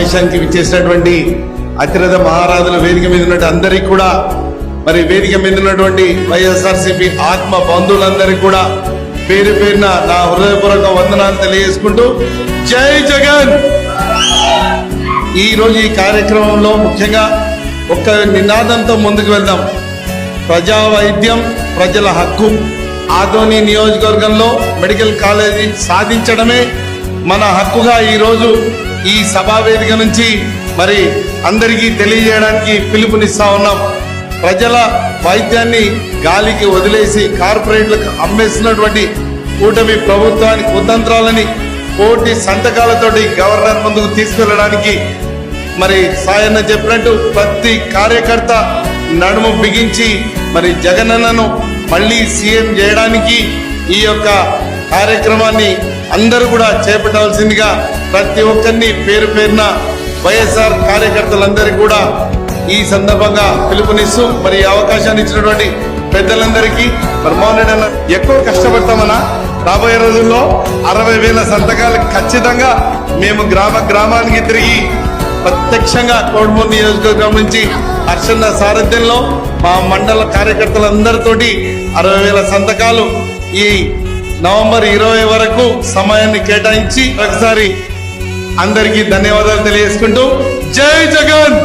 సమావేశానికి విచ్చేసినటువంటి అతిరథ మహారాజుల వేదిక మీద ఉన్నటువంటి అందరికీ కూడా, మరి వేదిక మీద ఉన్నటువంటి వైఎస్ఆర్సీపీ ఆత్మ బంధువులందరికీ కూడా పేరు పేరున నా హృదయపూర్వక వందనాలు తెలియజేసుకుంటూ జై జగన్. ఈ రోజు ఈ కార్యక్రమంలో ముఖ్యంగా ఒక్క నినాదంతో ముందుకు వెళ్దాం. ప్రజా వైద్యం ప్రజల హక్కు. ఆదోని నియోజకవర్గంలో మెడికల్ కాలేజీ సాధించడమే మన హక్కుగా ఈరోజు ఈ సభా వేదిక నుంచి మరి అందరికీ తెలియజేయడానికి పిలుపునిస్తా ఉన్నాం. ప్రజల వైద్యాన్ని గాలికి వదిలేసి కార్పొరేట్లకు అమ్మేస్తున్నటువంటి కూటమి ప్రభుత్వానికి కుతంత్రాలని కోటి సంతకాలతోటి గవర్నర్ ముందుకు తీసుకెళ్లడానికి మరి సాయన్న చెప్పినట్టు ప్రతి కార్యకర్త నడుము బిగించి మరి జగనన్నను మళ్ళీ సీఎం చేయడానికి ఈ యొక్క కార్యక్రమాన్ని అందరూ కూడా చేపట్టాల్సిందిగా ప్రతి ఒక్కరిని పేరు పేరున వైఎస్ఆర్ కార్యకర్తలందరికీ కూడా ఈ సందర్భంగా పిలుపునిస్తూ మరి అవకాశాన్ని ఇచ్చినటువంటి పెద్దలందరికీ మరి మోహన్ రెడ్డి అన్న ఎక్కువ కష్టపడతామన్నా. రాబోయే రోజుల్లో 60,000 సంతకాలు ఖచ్చితంగా మేము గ్రామానికి తిరిగి ప్రత్యక్షంగా కోడుమూరు నియోజకవర్గం నుంచి హర్షన్న సారథ్యంలో మా మండల కార్యకర్తలందరితోటి 60,000 సంతకాలు ఈ నవంబర్ 20 వరకు సమయాన్ని కేటాయించి ఒకసారి అందరికీ ధన్యవాదాలు తెలియజేసుకుంటూ జై జగన్.